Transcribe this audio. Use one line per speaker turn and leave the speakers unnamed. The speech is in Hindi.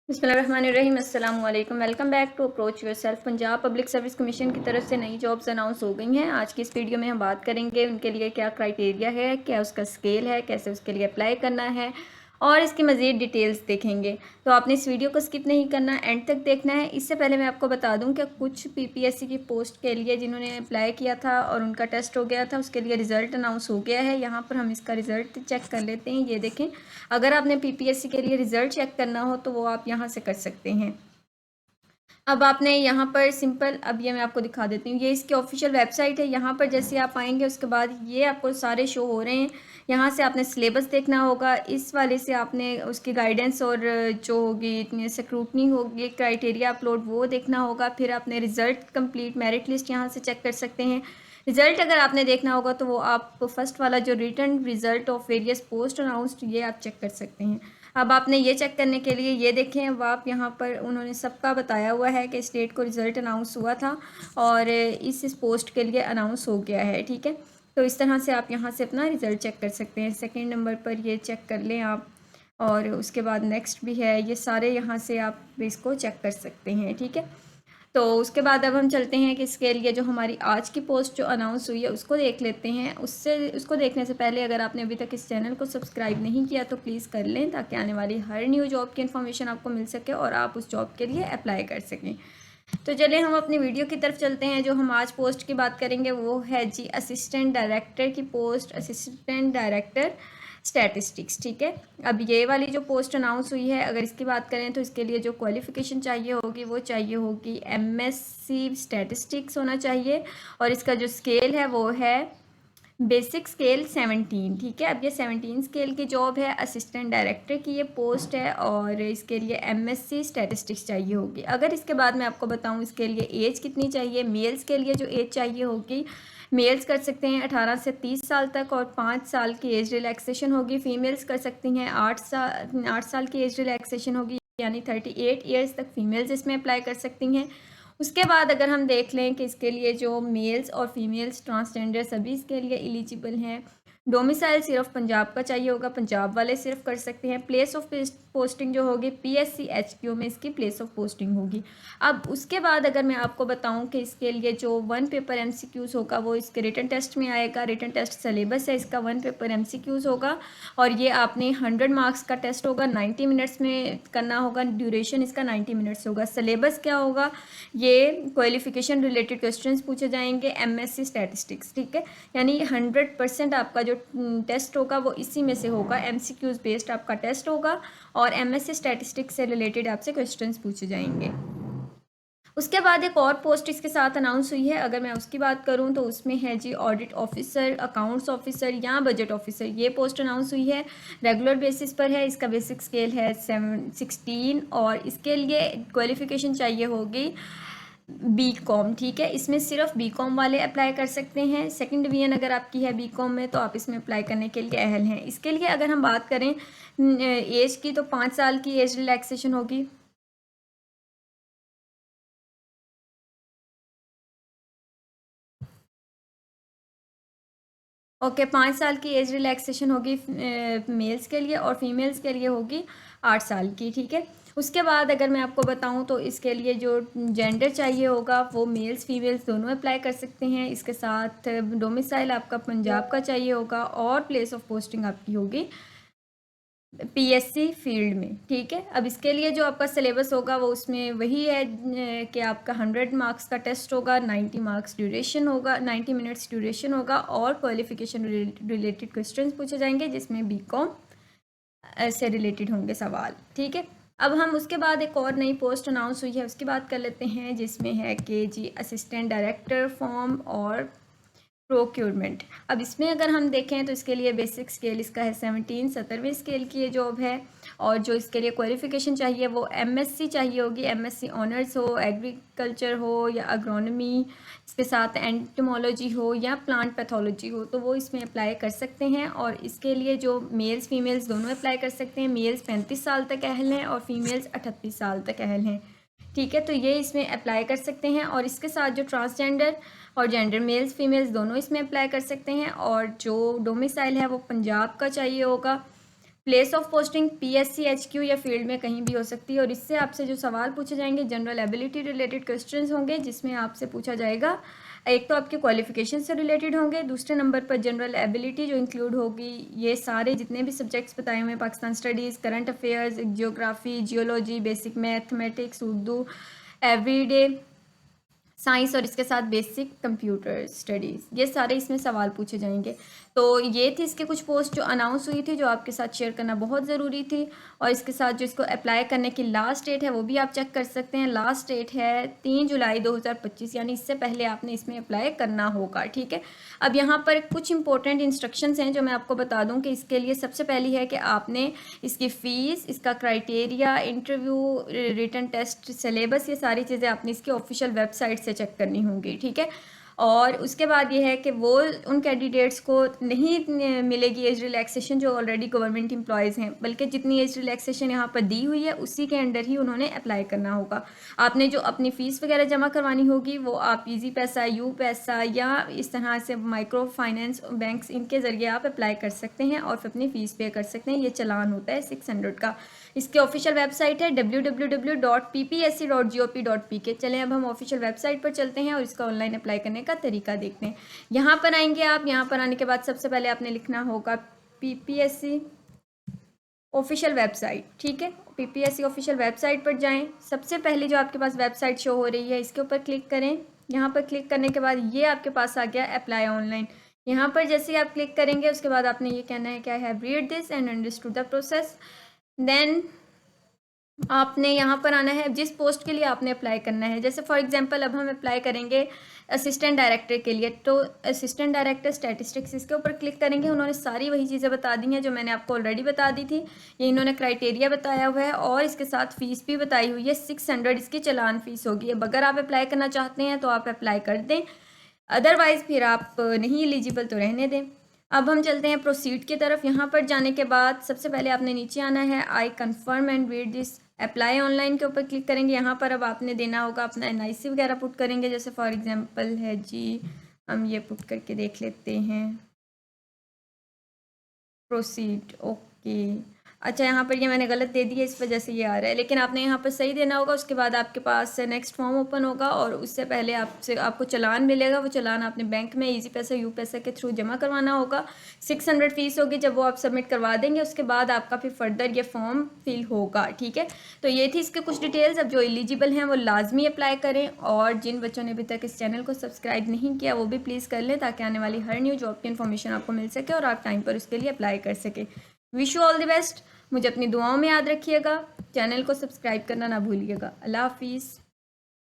बिस्मिल्लाहिर्रहमानिर्रहीम अस्सलाम वालेकुम। Welcome back to approach yourself. Punjab Public Service Commission की तरफ से नई जॉब्स अनाउंस हो गई हैं। आज की इस वीडियो में हम बात करेंगे उनके लिए क्या क्राइटेरिया है, क्या उसका स्केल है, कैसे उसके लिए अप्लाई करना है और इसकी मज़ीद डिटेल्स देखेंगे। तो आपने इस वीडियो को स्किप नहीं करना, एंड तक देखना है। इससे पहले मैं आपको बता दूं कि कुछ पीपीएससी की पोस्ट के लिए जिन्होंने अप्लाई किया था और उनका टेस्ट हो गया था, उसके लिए रिज़ल्ट अनाउंस हो गया है। यहाँ पर हम इसका रिज़ल्ट चेक कर लेते हैं। ये देखें, अगर आपने पीपीएससी के लिए रिज़ल्ट चेक करना हो तो वो आप यहाँ से कर सकते हैं। अब आपने यहाँ पर सिंपल, अब ये मैं आपको दिखा देती हूँ, ये इसकी ऑफिशियल वेबसाइट है। यहाँ पर जैसे आप आएंगे उसके बाद ये आपको सारे शो हो रहे हैं। यहाँ से आपने सिलेबस देखना होगा, इस वाले से आपने उसकी गाइडेंस और जो होगी स्क्रूटनी होगी, क्राइटेरिया अपलोड, वो देखना होगा। फिर आपने रिज़ल्ट कंप्लीट मेरिट लिस्ट यहाँ से चेक कर सकते हैं। रिज़ल्ट अगर आपने देखना होगा तो वो आप फर्स्ट वाला जो written result of various post announced, ये आप चेक कर सकते हैं। अब आपने ये चेक करने के लिए ये देखें, अब आप यहाँ पर उन्होंने सबका बताया हुआ है कि स्टेट को रिज़ल्ट अनाउंस हुआ था और इस पोस्ट के लिए अनाउंस हो गया है। ठीक है, तो इस तरह से आप यहाँ से अपना रिज़ल्ट चेक कर सकते हैं। सेकंड नंबर पर ये चेक कर लें आप, और उसके बाद नेक्स्ट भी है, ये सारे यहाँ से आप इसको चेक कर सकते हैं। ठीक है, तो उसके बाद अब हम चलते हैं कि इसके लिए जो हमारी आज की पोस्ट जो अनाउंस हुई है उसको देख लेते हैं। उसको देखने से पहले अगर आपने अभी तक इस चैनल को सब्सक्राइब नहीं किया तो प्लीज़ कर लें, ताकि आने वाली हर न्यू जॉब की इन्फॉर्मेशन आपको मिल सके और आप उस जॉब के लिए अप्लाई कर सकें। तो चलिए हम अपनी वीडियो की तरफ चलते हैं। जो हम आज पोस्ट की बात करेंगे वो है जी असिस्टेंट डायरेक्टर की पोस्ट, असिस्टेंट डायरेक्टर स्टैटिस्टिक्स। ठीक है, अब ये वाली जो पोस्ट अनाउंस हुई है, अगर इसकी बात करें तो इसके लिए जो क्वालिफ़िकेशन चाहिए होगी वो चाहिए होगी एमएससी स्टैटिस्टिक्स होना चाहिए, और इसका जो स्केल है वो है बेसिक स्केल 17। ठीक है, अब ये 17 स्केल की जॉब है, असिस्टेंट डायरेक्टर की ये पोस्ट है, और इसके लिए एमएससी स्टैटिस्टिक्स चाहिए होगी। अगर इसके बाद मैं आपको बताऊं इसके लिए एज कितनी चाहिए, मेल्स के लिए जो एज चाहिए होगी, मेल्स कर सकते हैं 18 से 30 साल तक और 5 साल की एज रिलैक्सेशन होगी। फीमेल्स कर सकती हैं 8 साल की एज रिलैक्सेशन होगी, यानी 38 ईयर्स तक फीमेल्स इसमें अप्लाई कर सकती हैं। उसके बाद अगर हम देख लें कि इसके लिए जो मेल्स और फीमेल्स ट्रांसजेंडर सभी इसके लिए एलिजिबल हैं। डोमिसाइल सिर्फ पंजाब का चाहिए होगा, पंजाब वाले सिर्फ कर सकते हैं। प्लेस ऑफ पोस्टिंग जो होगी पीएससी एचक्यू में इसकी प्लेस ऑफ पोस्टिंग होगी। अब उसके बाद अगर मैं आपको बताऊं कि इसके लिए जो 1 पेपर एमसीक्यूज़ होगा वो इसके रिटन टेस्ट में आएगा। रिटन टेस्ट सिलेबस है इसका, 1 पेपर एमसीक्यूज़ होगा और ये आपने 100 मार्क्स का टेस्ट होगा, 90 मिनट्स में करना होगा। ड्यूरेशन इसका 90 मिनट्स होगा। सिलेबस क्या होगा, ये क्वालिफिकेशन रिलेटेड क्वेश्चंस पूछे जाएंगे, एमएससी स्टैटिस्टिक्स। ठीक है, यानी 100% आपका जो टेस्ट होगा वो इसी में से होगा, एमसीक्यूज बेस्ड आपका टेस्ट होगा और एमएससी स्टैटिस्टिक्स से रिलेटेड आपसे क्वेश्चंस पूछे जाएंगे। उसके बाद एक और पोस्ट इसके साथ अनाउंस हुई है, अगर मैं उसकी बात करूं तो उसमें है जी ऑडिट ऑफिसर, अकाउंट्स ऑफिसर या बजट ऑफिसर। ये पोस्ट अनाउंस हुई है, रेगुलर बेसिस पर है। इसका बेसिक स्केल है 16 और इसके लिए क्वालिफिकेशन चाहिए होगी बीकॉम। ठीक है, इसमें सिर्फ बीकॉम वाले अप्लाई कर सकते हैं। सेकंड डिवीजन अगर आपकी है बीकॉम में तो आप इसमें अप्लाई करने के लिए अहल हैं। इसके लिए अगर हम बात करें एज की तो 5 साल की एज रिलैक्सेशन होगी। ओके, 5 साल की एज रिलैक्सेशन होगी मेल्स के लिए और फीमेल्स के लिए होगी 8 साल की। ठीक है, उसके बाद अगर मैं आपको बताऊं तो इसके लिए जो जेंडर चाहिए होगा वो मेल्स फीमेल्स दोनों अप्लाई कर सकते हैं। इसके साथ डोमिसाइल आपका पंजाब का चाहिए होगा और प्लेस ऑफ पोस्टिंग आपकी होगी पीएससी फील्ड में। ठीक है, अब इसके लिए जो आपका सिलेबस होगा वो उसमें वही है कि आपका 100 मार्क्स का टेस्ट होगा, 90 मार्क्स ड्यूरेशन होगा, 90 मिनट्स ड्यूरेशन होगा और क्वालिफिकेशन रिलेटेड क्वेश्चंस पूछे जाएंगे जिसमें बीकॉम से रिलेटेड होंगे सवाल। ठीक है, अब हम उसके बाद एक और नई पोस्ट अनाउंस हुई है उसकी बात कर लेते हैं, जिसमें है कि जी असिस्टेंट डायरेक्टर फॉर्म और प्रोक्योरमेंट। अब इसमें अगर हम देखें तो इसके लिए बेसिक स्केल इसका है 17, 17वीं स्केल की ये जॉब है और जो इसके लिए क्वालिफिकेशन चाहिए वो एमएससी चाहिए होगी। एमएससी ऑनर्स हो, एग्रीकल्चर हो या अग्रोनमी, इसके साथ एंटोमोलॉजी हो या प्लांट पैथोलॉजी हो तो वो इसमें अप्लाई कर सकते हैं। और इसके लिए जो मेल्स फीमेल्स दोनों अप्लाई कर सकते हैं। मेल्स 35 साल तक अहल हैं और फीमेल्स 38 साल तक अहल हैं। ठीक है, तो ये इसमें अप्लाई कर सकते हैं और इसके साथ जो ट्रांसजेंडर और जेंडर मेल्स फीमेल्स दोनों इसमें अप्लाई कर सकते हैं। और जो डोमिसाइल है वो पंजाब का चाहिए होगा place of posting PSC HQ या फील्ड में कहीं भी हो सकती है। और इससे आपसे जो सवाल पूछे जाएंगे जनरल एबिलिटी रिलेटेड क्वेश्चंस होंगे, जिसमें आपसे पूछा जाएगा, एक तो आपके क्वालिफिकेशन से रिलेटेड होंगे, दूसरे नंबर पर जनरल एबिलिटी जो इंक्लूड होगी ये सारे जितने भी सब्जेक्ट्स बताए हुए हैं, Pakistan studies, current affairs, geography, geology, basic mathematics, Urdu, everyday science और इसके साथ बेसिक कंप्यूटर स्टडीज़, ये सारे इसमें सवाल पूछे जाएंगे। तो ये थी इसके कुछ पोस्ट जो अनाउंस हुई थी, जो आपके साथ शेयर करना बहुत ज़रूरी थी। और इसके साथ जो इसको अप्लाई करने की लास्ट डेट है वो भी आप चेक कर सकते हैं। लास्ट डेट है 3 जुलाई 2025, यानी इससे पहले आपने इसमें अप्लाई करना होगा। ठीक है, अब यहाँ पर कुछ इंपॉर्टेंट इंस्ट्रक्शंस हैं जो मैं आपको बता दूँ कि इसके लिए सबसे पहली है कि आपने इसकी फ़ीस, इसका criteria, interview, written test, syllabus, ये सारी चीज़ें आपने इसकी ऑफिशियल वेबसाइट से चेक करनी होंगी। ठीक है, और उसके बाद ये है कि वो उन कैंडिडेट्स को नहीं मिलेगी एज रिलैक्सेशन जो ऑलरेडी गवर्नमेंट एम्प्लॉयज़ हैं, बल्कि जितनी एज रिलैक्सेशन यहाँ पर दी हुई है उसी के अंडर ही उन्होंने अप्लाई करना होगा। आपने जो अपनी फ़ीस वगैरह जमा करवानी होगी वो आप ईजी पैसा, यू पैसा या इस तरह से माइक्रो फाइनेंस बैंक्स, इनके ज़रिए आप अप्लाई कर सकते हैं और फिर अपनी फ़ीस पे कर सकते हैं। ये चलान होता है 600 का। इसकी ऑफिशियल वेबसाइट है www.ppsc.gop.pk। चलें अब हम ऑफिशियल वेबसाइट पर चलते हैं और इसका ऑनलाइन अप्लाई करने का तरीका देखते हैं। यहाँ पर आएंगे आप, यहाँ पर आने के बाद सबसे पहले आपने लिखना होगा PPSC ऑफिशियल वेबसाइट। ठीक है, PPSC ऑफिशियल वेबसाइट पर जाएं। सबसे पहले जो आपके पास वेबसाइट शो हो रही है इसके ऊपर क्लिक करें। यहाँ पर क्लिक करने के बाद ये आपके पास आ गया अप्लाई ऑनलाइन। यहाँ पर जैसे ही आप क्लिक करेंगे उसके बाद आपने ये कहना है कि I have read this and understood the process. Then आपने यहाँ पर आना है जिस पोस्ट के लिए आपने अप्लाई करना है। जैसे फॉर एग्जांपल अब हम अप्लाई करेंगे असिस्टेंट डायरेक्टर के लिए, तो असिस्टेंट डायरेक्टर स्टैटिस्टिक्स, इसके ऊपर क्लिक करेंगे। उन्होंने सारी वही चीज़ें बता दी हैं जो मैंने आपको ऑलरेडी बता दी थी। ये इन्होंने क्राइटेरिया बताया हुआ है और इसके साथ फ़ीस भी बताई हुई है। 600 इसकी चलान फ़ीस होगी। अब अगर आप अप्लाई करना चाहते हैं तो आप अप्लाई कर दें, अदरवाइज़ फिर आप नहीं एलिजिबल तो रहने दें। अब हम चलते हैं प्रोसीड की तरफ। यहाँ पर जाने के बाद सबसे पहले आपने नीचे आना है, I confirm and read this, apply online के ऊपर क्लिक करेंगे। यहाँ पर अब आपने देना होगा अपना NIC वगैरह पुट करेंगे। जैसे फॉर एग्जांपल है जी, हम ये पुट करके देख लेते हैं, प्रोसीड, ओके। अच्छा, यहाँ पर ये मैंने गलत दे दिया, इस वजह से ये आ रहा है, लेकिन आपने यहाँ पर सही देना होगा। उसके बाद आपके पास नेक्स्ट फॉर्म ओपन होगा और उससे पहले आपको चालान मिलेगा। वो चालान आपने बैंक में ईजी पैसा, यू पैसा के थ्रू जमा करवाना होगा। 600 फ़ीस होगी। जब वो आप सबमिट करवा देंगे उसके बाद आपका फिर फर्दर ये फॉर्म फिल होगा। ठीक है, तो ये थी इसके कुछ डिटेल्स। अब जो एलिजिबल हैं वो लाजमी अप्लाई करें, और जिन बच्चों ने अभी तक इस चैनल को सब्सक्राइब नहीं किया वो भी प्लीज़ कर लें, ताकि आने वाली हर न्यू जॉब की इन्फॉर्मेशन आपको मिल सके और आप टाइम पर उसके लिए अप्लाई कर सके। Wish you all the best. मुझे अपनी दुआओं में याद रखिएगा। चैनल को सब्सक्राइब करना ना भूलिएगा। अल्लाह हाफिज़।